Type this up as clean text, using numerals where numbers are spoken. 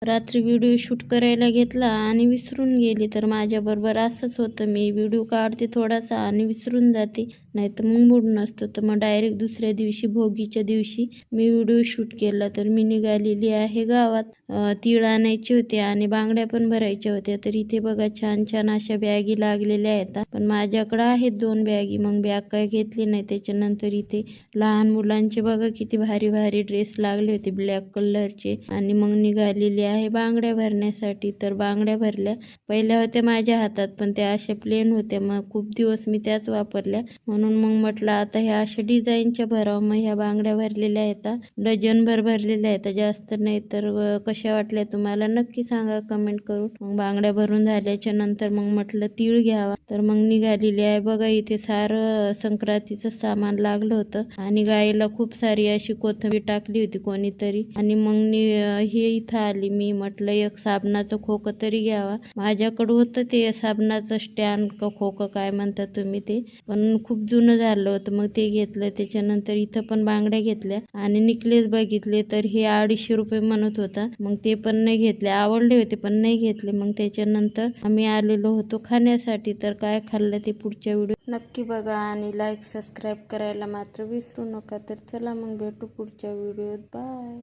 रात्री video shoot करायला घेतला आणि विसरून गेली. तर माझ्याबरोबर असंच होतं, मी व्हिडिओ काढते थोडासा आणि विसरून जाते, नाहीतर मग मूड नसतो. तर मग डायरेक्ट दुसऱ्या दिवशी भोगीच्या दिवशी मी व्हिडिओ शूट केला. तर मी निघालेली आहे गावात. तीळ आणायचे होते आणि बांगड्या पण भरायच्या होत्या. तर इथे बघा छान छान अशा बॅगी लागलेल्या आहेत, पण माझ्याकडे आहेत 2 बॅगी, मग बॅग काय घेतली नाही. त्याच्यानंतर इथे लहान मुलांचे बघा किती भारी भारी ड्रेस लागले होते ब्लॅक कलरचे, आणि मग निघालेली आहे बांगड्या भरण्यासाठी. तर बांगड्या भरल्या. पहिल्या होत्या माझ्या हातात, पण त्या अशा प्लेन होत्या, मग खूप दिवस मी त्याच वापरल्या. म्हणून मग म्हटलं आता ह्या अशा डिझाईनच्या भरावं. मग ह्या बांगड्या भरलेल्या आहेत, डझनभर भरलेल्या आहेत, जास्त नाही. तर कशा वाटल्या तुम्हाला नक्की सांगा कमेंट करून. मग बांगड्या भरून झाल्याच्या नंतर मग म्हटलं तीळ घ्यावा. तर मग निघालेली आहे बघा. इथे सारं संक्रांतीचं सामान लागलं होतं आणि गाईला खूप सारी अशी कोथिंबीर टाकली होती कोणीतरी. आणि मग हे इथं आली मी, म्हटलं एक साबणाचं खोकं तरी घ्यावा. माझ्याकडं होतं ते साबणाचं स्टँड का खोकं काय म्हणता तुम्ही ते, पण खूप जुनं झालं होतं, मग ते घेतलं. त्याच्यानंतर इथं पण बांगड्या घेतल्या आणि नेकलेस बघितले, तर हे 250 रुपये म्हणत होता. मग ते पण नाही घेतले, आवडले होते पण नाही घेतले. मग त्याच्यानंतर आम्ही आलेलो होतो खाण्यासाठी. तर काय खाल्लं ते पुढच्या व्हिडिओ नक्की बघा आणि लाईक सबस्क्राईब करायला मात्र विसरू नका. तर चला मग भेटू पुढच्या व्हिडिओत. बाय.